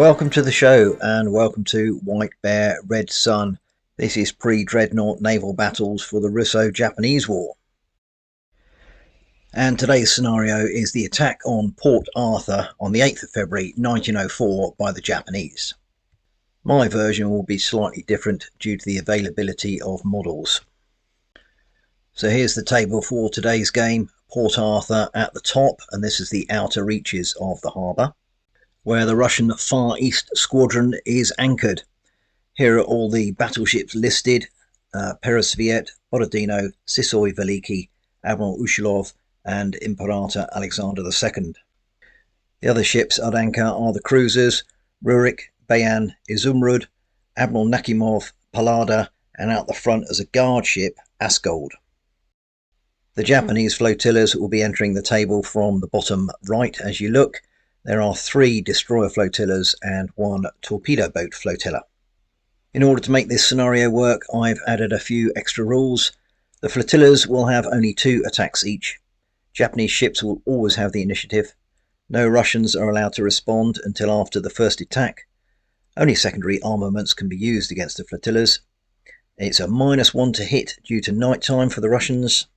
Welcome to the show and welcome to White Bear, Red Sun. This is pre-dreadnought naval battles for the Russo-Japanese War. And today's scenario is the attack on Port Arthur on the 8th of February 1904 by the Japanese. My version will be slightly different due to the availability of models. So here's the table for today's game. Port Arthur at the top, and this is the outer reaches of the harbour, where the Russian Far East Squadron is anchored. Here are all the battleships listed: Peresviet, Borodino, Sysoy Veliki, Admiral Ushilov and Imperator Alexander II. The other ships at anchor are the cruisers Rurik, Bayan, Izumrud, Admiral Nakimov, Pallada, and out the front as a guard ship, Askold. The Japanese flotillas will be entering the table from the bottom right as you look. There are 3 destroyer flotillas and 1 torpedo boat flotilla. In order to make this scenario work, I've added a few extra rules. The flotillas will have only 2 attacks each. Japanese ships will always have the initiative. No Russians are allowed to respond until after the first attack. Only secondary armaments can be used against the flotillas. It's a -1 to hit due to night time for the Russians.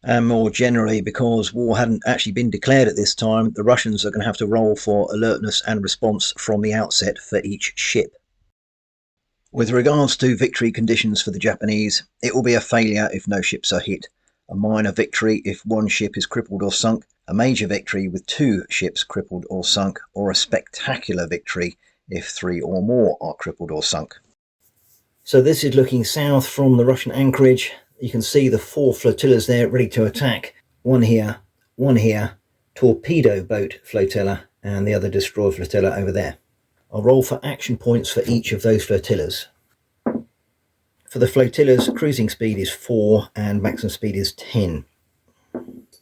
And more generally, because war hadn't actually been declared at this time, the Russians are going to have to roll for alertness and response from the outset for each ship. With regards to victory conditions for the Japanese, it will be a failure if no ships are hit, a minor victory if 1 ship is crippled or sunk, a major victory with 2 ships crippled or sunk, or a spectacular victory if 3 or more are crippled or sunk. So this is looking south from the Russian anchorage. You can see the 4 flotillas there ready to attack. 1 here, 1 here, torpedo boat flotilla, and the other destroyer flotilla over there. I'll roll for action points for each of those flotillas. For the flotillas, cruising speed is 4 and maximum speed is 10.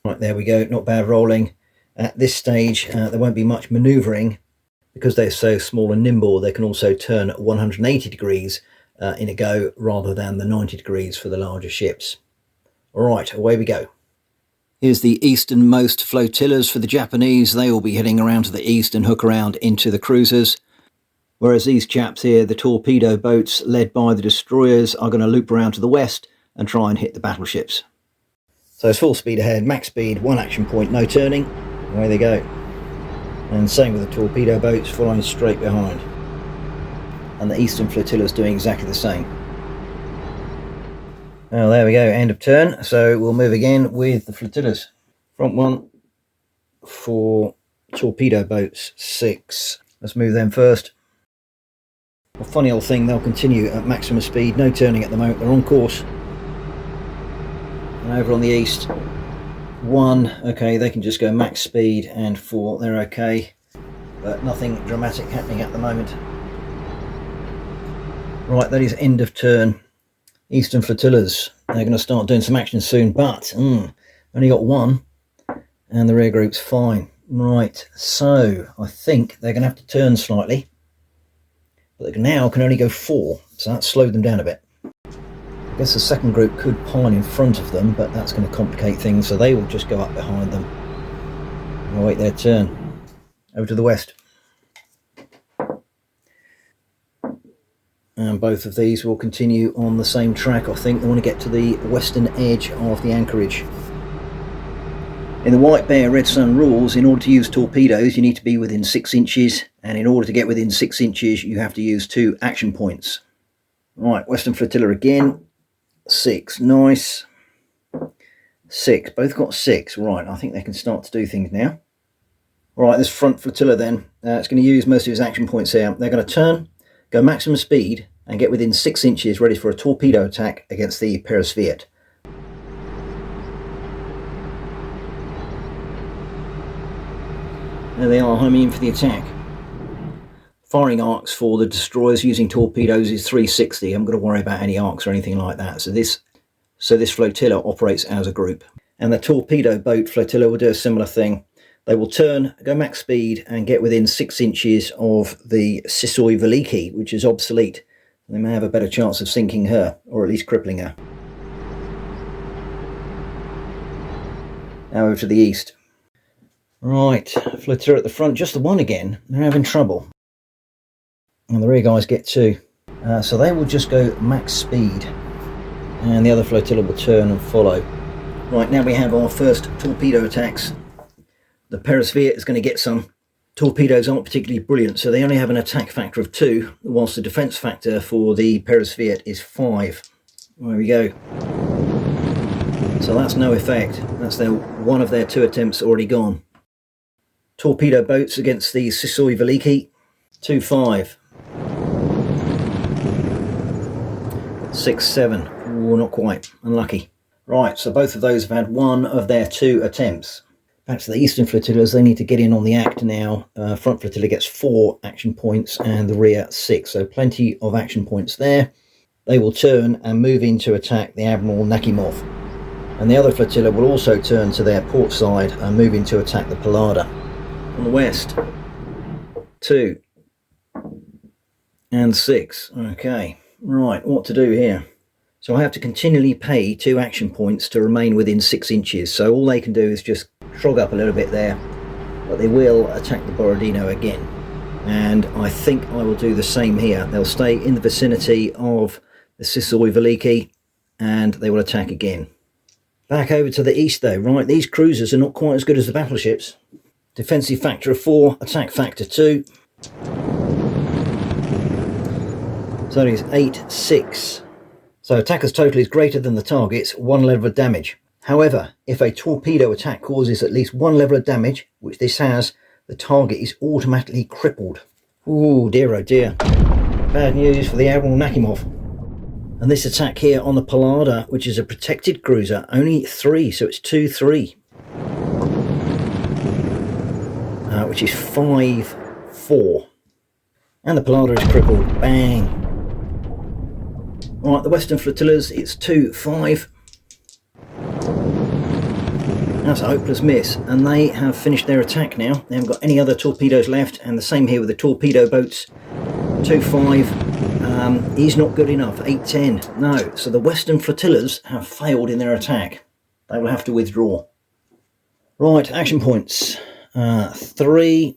Right, there we go, not bad rolling. At this stage, there won't be much manoeuvring. Because they're so small and nimble, they can also turn 180 degrees in a go rather than the 90 degrees for the larger ships. Alright, away we go. Here's the easternmost flotillas for the Japanese. They will be heading around to the east and hook around into the cruisers. Whereas these chaps here, the torpedo boats led by the destroyers, are going to loop around to the west and try and hit the battleships. So it's full speed ahead, max speed, 1 action point, no turning. Away they go. And same with the torpedo boats, following straight behind. And the eastern flotilla is doing exactly the same. Well, there we go, end of turn. So we'll move again with the flotillas. Front 1 for torpedo boats, 6. Let's move them first. A funny old thing, they'll continue at maximum speed, no turning at the moment, they're on course. And over on the east, 1, okay, they can just go max speed, and 4, they're okay. But nothing dramatic happening at the moment. Right, that is end of turn. Eastern flotillas, they're going to start doing some action soon, but only got 1 and the rear group's fine. Right, so I think they're going to have to turn slightly, but they now can only go 4, so that slowed them down a bit. I guess the second group could pile in front of them, but that's going to complicate things, so they will just go up behind them and await their turn. Over to the west. And both of these will continue on the same track. I think they want to get to the western edge of the anchorage. In the White Bear, Red Sun rules, in order to use torpedoes, you need to be within 6 inches. And in order to get within 6 inches, you have to use 2 action points. Right, Western Flotilla again. 6, nice. 6, both got 6. Right, I think they can start to do things now. Right, this front flotilla then, it's going to use most of its action points here. They're going to turn, go maximum speed, and get within 6 inches ready for a torpedo attack against the Peresviet. There they are, homing in for the attack. Firing arcs for the destroyers using torpedoes is 360. I'm going to worry about any arcs or anything like that. So this flotilla operates as a group. And the torpedo boat flotilla will do a similar thing. They will turn, go max speed, and get within 6 inches of the Sysoy Veliki, which is obsolete. They may have a better chance of sinking her, or at least crippling her. Now over to the east. Right, flotilla at the front, just the one again. They're having trouble. and the rear guys get 2. So they will just go max speed, and the other flotilla will turn and follow. Right, now we have our first torpedo attacks. The Peresviet is going to get some. Torpedoes aren't particularly brilliant, so they only have an attack factor of 2, whilst the defence factor for the Peresviet is 5. There we go. So that's no effect. That's one of their 2 attempts already gone. Torpedo boats against the Sisoi Veliki. 2-5. 6-7. Oh, not quite. Unlucky. Right, so both of those have had 1 of their 2 attempts. Back to the eastern flotillas, they need to get in on the act now. Front flotilla gets 4 action points and the rear 6, so plenty of action points there. They will turn and move in to attack the Admiral Nakhimov. And the other flotilla will also turn to their port side and move in to attack the Pallada. On the west, 2 and 6. Okay, right, what to do here? So I have to continually pay 2 action points to remain within 6 inches. So all they can do is just shrug up a little bit there, but they will attack the Borodino again. And I think I will do the same here. They'll stay in the vicinity of the Sisoi Veliki and they will attack again. Back over to the east though. Right, these cruisers are not quite as good as the battleships. Defensive factor of 4, attack factor 2. So it is 8-6. So attacker's total is greater than the target's 1 level of damage. However, if a torpedo attack causes at least 1 level of damage, which this has, the target is automatically crippled. Oh dear, bad news for the Admiral Nakhimov. And this attack here on the Pallada, which is a protected cruiser, only 3, so it's 2-3. Which is 5-4. And the Pallada is crippled. Bang. Right, the Western flotillas, it's 2-5. That's a hopeless miss, and they have finished their attack now. They haven't got any other torpedoes left, and the same here with the torpedo boats. 2-5 is not good enough. 8-10, no. So the Western flotillas have failed in their attack. They will have to withdraw. Right, action points. 3,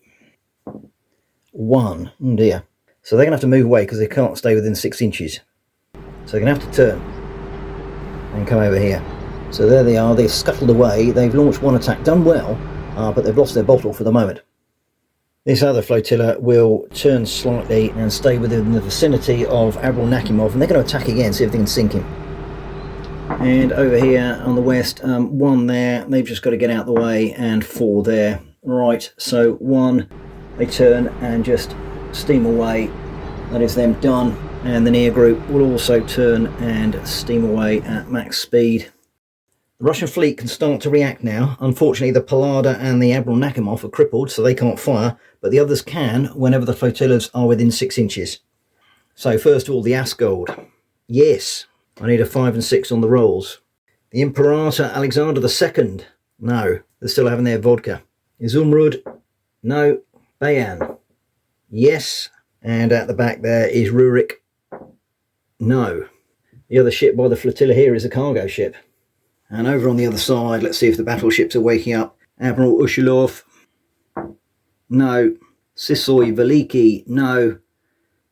1. Oh dear. So they're going to have to move away because they can't stay within 6 inches. So they're going to have to turn and come over here. So there they are, they've scuttled away, they've launched 1 attack, done well, but they've lost their bottle for the moment. This other flotilla will turn slightly and stay within the vicinity of Admiral Nakhimov, and they're going to attack again, see if they can sink him. And over here on the west, 1 there, they've just got to get out of the way, and 4 there. Right, so 1, they turn and just steam away, that is them done. And the near group will also turn and steam away at max speed. The Russian fleet can start to react now. Unfortunately, the Pallada and the Admiral Nakhimov are crippled, so they can't fire, but the others can whenever the flotillas are within 6 inches. So first of all, the Askold. Yes, I need a 5 and 6 on the rolls. The Imperator Alexander II. No, they're still having their vodka. Izumrud. No. Bayan. Yes. And at the back there is Rurik. No. The other ship by the flotilla here is a cargo ship. And over on the other side, let's see if the battleships are waking up. Admiral Ushilov. No. Sisoi Veliki. No.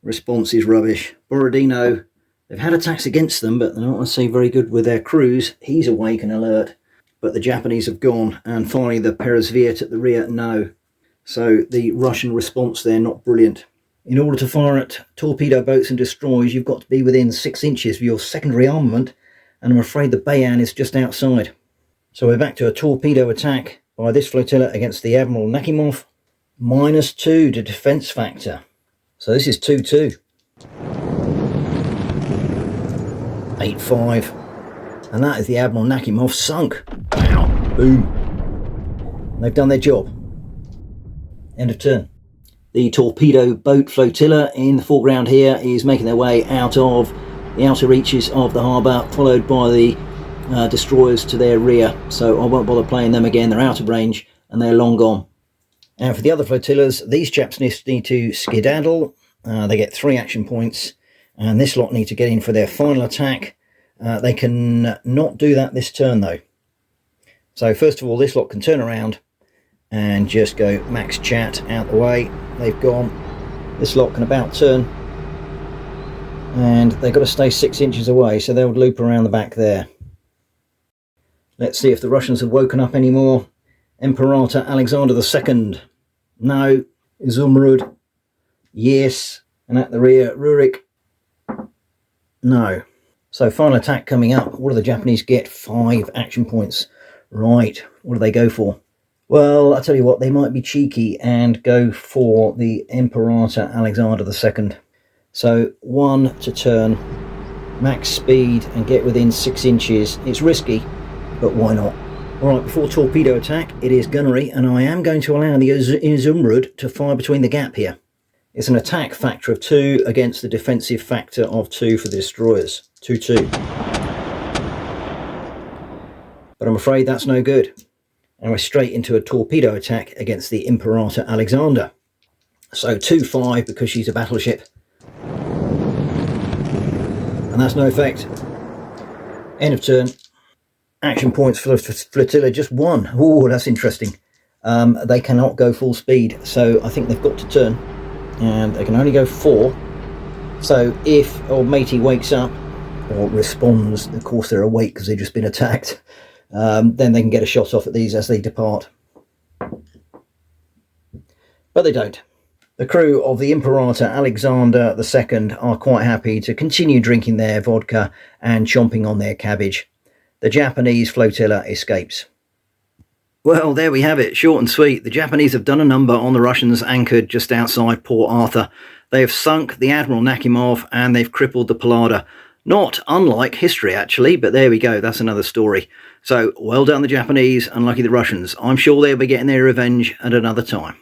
Response is rubbish. Borodino. They've had attacks against them, but they're not necessarily very good with their crews. He's awake and alert. But the Japanese have gone. And finally the Peresviet at the rear. No. So the Russian response there, not brilliant. In order to fire at torpedo boats and destroyers, you've got to be within 6 inches of your secondary armament, and I'm afraid the Bayan is just outside. So we're back to a torpedo attack by this flotilla against the Admiral Nakhimov. -2 to defence factor. So this is 2-2. 8-5. And that is the Admiral Nakhimov sunk. Wow. Boom. And they've done their job. End of turn. The torpedo boat flotilla in the foreground here is making their way out of the outer reaches of the harbour, followed by the destroyers to their rear. So I won't bother playing them again, they're out of range and they're long gone. And for the other flotillas, these chaps need to skedaddle. They get 3 action points, and this lot need to get in for their final attack. They can not do that this turn though. So first of all, this lot can turn around and just go max chat out the way. They've gone. This lot can about turn, and they've got to stay 6 inches away, so they'll loop around the back there. Let's see if the Russians have woken up anymore. Imperator Alexander II. No. Izumrud. Yes. And at the rear, Rurik. No. So final attack coming up. What do the Japanese get? 5 action points. Right. What do they go for? Well, I'll tell you what, they might be cheeky and go for the Imperator Alexander II. So 1 to turn, max speed and get within 6 inches. It's risky, but why not? Alright, before torpedo attack, it is gunnery, and I am going to allow the Izumrud to fire between the gap here. It's an attack factor of 2 against the defensive factor of 2 for the destroyers. 2-2. But I'm afraid that's no good. And we're straight into a torpedo attack against the Imperator Alexander. So 2-5 because she's a battleship. And that's no effect. End of turn. Action points for the flotilla, just 1. Oh, that's interesting. They cannot go full speed, so I think they've got to turn. And they can only go 4. So if old matey wakes up, or responds, of course they're awake because they've just been attacked, then they can get a shot off at these as they depart. But they don't. The crew of the Imperator Alexander II are quite happy to continue drinking their vodka and chomping on their cabbage. The Japanese flotilla escapes. Well, there we have it, short and sweet. The Japanese have done a number on the Russians anchored just outside Port Arthur. They have sunk the Admiral Nakhimov and they've crippled the Pallada. Not unlike history, actually, but there we go, that's another story. So, well done the Japanese, unlucky the Russians. I'm sure they'll be getting their revenge at another time.